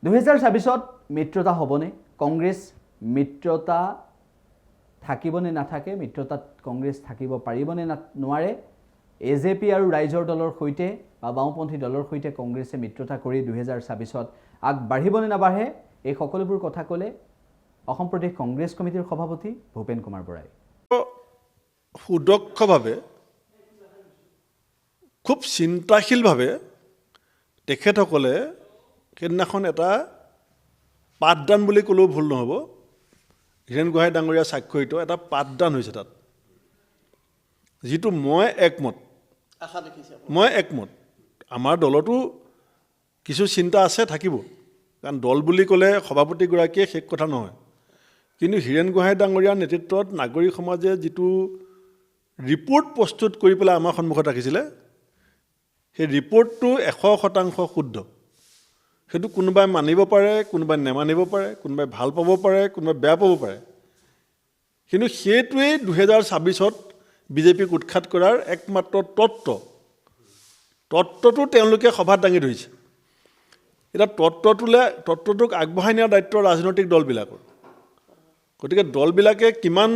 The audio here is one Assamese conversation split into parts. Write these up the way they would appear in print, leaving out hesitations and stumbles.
2024 মিত্ৰতা হ'বনে কংগ্ৰেছ মিত্ৰতা থাকিবনে নাথাকে মিত্ৰতাত কংগ্ৰেছ থাকিব পাৰিবনে নোৱাৰে এজেপি আৰু ৰাইজৰ দলৰ সৈতে বা বাওঁপন্থী দলৰ সৈতে কংগ্ৰেছে মিত্ৰতা কৰি 2024ত আগবাঢ়িবনে নাবাঢ়ে এই সকলোবোৰ কথা ক'লে অসম প্ৰদেশ কংগ্ৰেছ কমিটিৰ সভাপতি ভূপেন কুমাৰ বৰাই সুদক্ষভাৱে খুব চিন্তাশীলভাৱে তেখেতসকলে সেইদিনাখন এটা পাঠদান বুলি ক'লেও ভুল নহ'ব হীৰেণ গোহাঁই ডাঙৰীয়া স্বাক্ষৰিত এটা পাঠদান হৈছে তাত যিটো মই একমত আমাৰ দলতো কিছু চিন্তা আছে থাকিব কাৰণ দল বুলি ক'লে সভাপতিগৰাকীয়ে শেষ কথা নহয় কিন্তু হীৰেণ গোহাঁই ডাঙৰীয়াৰ নেতৃত্বত নাগৰিক সমাজে যিটো ৰিপৰ্ট প্ৰস্তুত কৰি পেলাই আমাৰ সন্মুখত ৰাখিছিলে সেই ৰিপৰ্টটো 100% শুদ্ধ সেইটো কোনোবাই মানিব পাৰে কোনোবাই নেমানিব পাৰে কোনোবাই ভাল পাব পাৰে কোনোবাই বেয়া পাব পাৰে কিন্তু সেইটোৱেই 2024ত বিজেপিক উৎখাত কৰাৰ একমাত্ৰ তত্ত্বটো তেওঁলোকে সভাত দাঙি ধৰিছে এটা তত্ত্বটোক আগবঢ়াই নিয়াৰ দায়িত্ব ৰাজনৈতিক দলবিলাকৰ গতিকে দলবিলাকে কিমান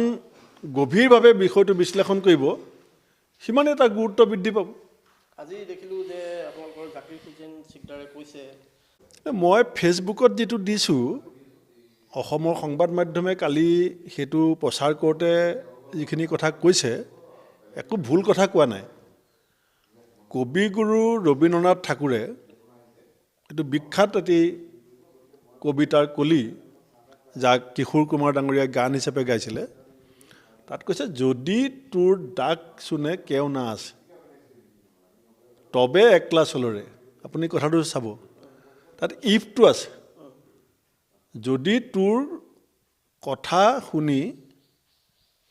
গভীৰভাৱে বিষয়টো বিশ্লেষণ কৰিব সিমান এটা গুৰুত্ব বৃদ্ধি পাব আজি দেখিলোঁ যে আপোনালোকৰ জাকিৰ হুছেইন চিকদাৰে কৈছে মই ফেচবুকত যিটো দিছোঁ অসমৰ সংবাদ মাধ্যমে কালি সেইটো প্ৰচাৰ কৰোঁতে যিখিনি কথা কৈছে একো ভুল কথা কোৱা নাই কবিগুৰু ৰবীন্দ্ৰনাথ ঠাকুৰে এইটো বিখ্যাত এটি কবিতাৰ কলি যাক কিশোৰ কুমাৰ ডাঙৰীয়াই গান হিচাপে গাইছিলে তাত কৈছে যদি তোৰ ডাক চুনে কেও না আছে তবে একলা চলৰে আপুনি কথাটো চাব তাত ইফটো আছে যদি তোৰ কথা শুনি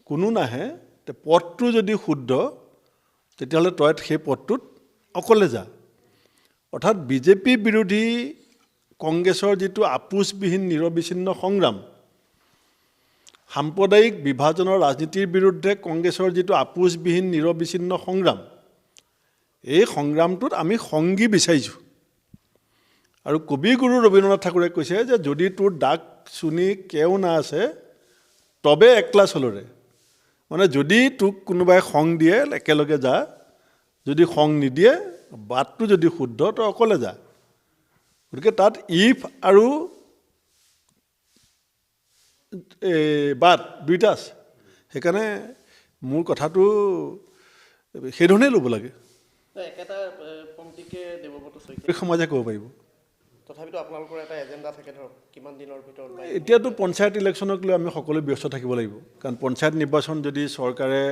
কোনো নাহে তে পথটো যদি শুদ্ধ তেতিয়াহ'লে তই সেই পথটোত অকলে যা অৰ্থাৎ বিজেপি বিৰোধী কংগ্ৰেছৰ যিটো আপোচবিহীন নিৰবিচ্ছিন্ন সংগ্ৰাম সাম্প্ৰদায়িক বিভাজনৰ ৰাজনীতিৰ বিৰুদ্ধে কংগ্ৰেছৰ যিটো আপোচবিহীন নিৰবিচ্ছিন্ন সংগ্ৰাম এই সংগ্ৰামটোত আমি সংগী বিচাৰিছোঁ আৰু কবিগুৰু ৰবীন্দ্ৰনাথ ঠাকুৰে কৈছে যে যদি তোৰ ডাক চুনি কেও না আছে তবে একলা চলৰে মানে যদি তোক কোনোবাই সং দিয়ে একেলগে যা যদি সং নিদিয়ে বাটটো যদি শুদ্ধ তই অকলে যা গতিকে তাত ইফ আৰু বাট দুইটা আছে সেইকাৰণে মোৰ কথাটো সেইধৰণেই ল'ব লাগে একেটা পংক্তিকে দেৱব্ৰত শইকীয়া সমাজে ক'ব পাৰিব তথাপিতো আপোনালোকৰ এটা এজেণ্ডা থাকে ধৰক কিমান দিনৰ ভিতৰত এতিয়াতো পঞ্চায়ত ইলেকশ্যনক লৈ আমি সকলোৱে ব্যস্ত থাকিব লাগিব কাৰণ পঞ্চায়ত নিৰ্বাচন যদি চৰকাৰে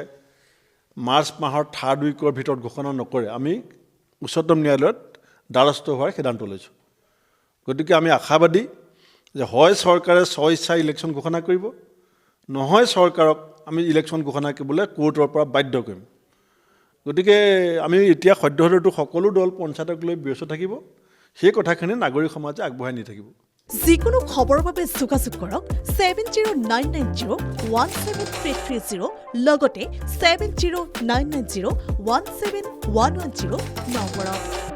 মাৰ্চ মাহৰ 3rd উইকৰ ভিতৰত ঘোষণা নকৰে আমি উচ্চতম ন্যায়ালয়ত দ্বাৰস্থ হোৱাৰ সিদ্ধান্ত লৈছোঁ গতিকে আমি আশাবাদী যে হয় চৰকাৰে স্ব-ইচ্ছা ইলেকশ্যন ঘোষণা কৰিব নহয় চৰকাৰক আমি ইলেকশ্যন ঘোষণা কৰিবলৈ কোৰ্টৰ পৰা বাধ্য কৰিম গতিকে আমি এতিয়া সদ্যহতেতো সকলো দল পঞ্চায়তক লৈ ব্যস্ত থাকিব সেই কথাখিনি নাগৰিক সমাজে আগবঢ়াই নি থাকিব যিকোনো খবৰৰ বাবে যোগাযোগ কৰক 7099017330 লগতে 7099017110 নম্বৰত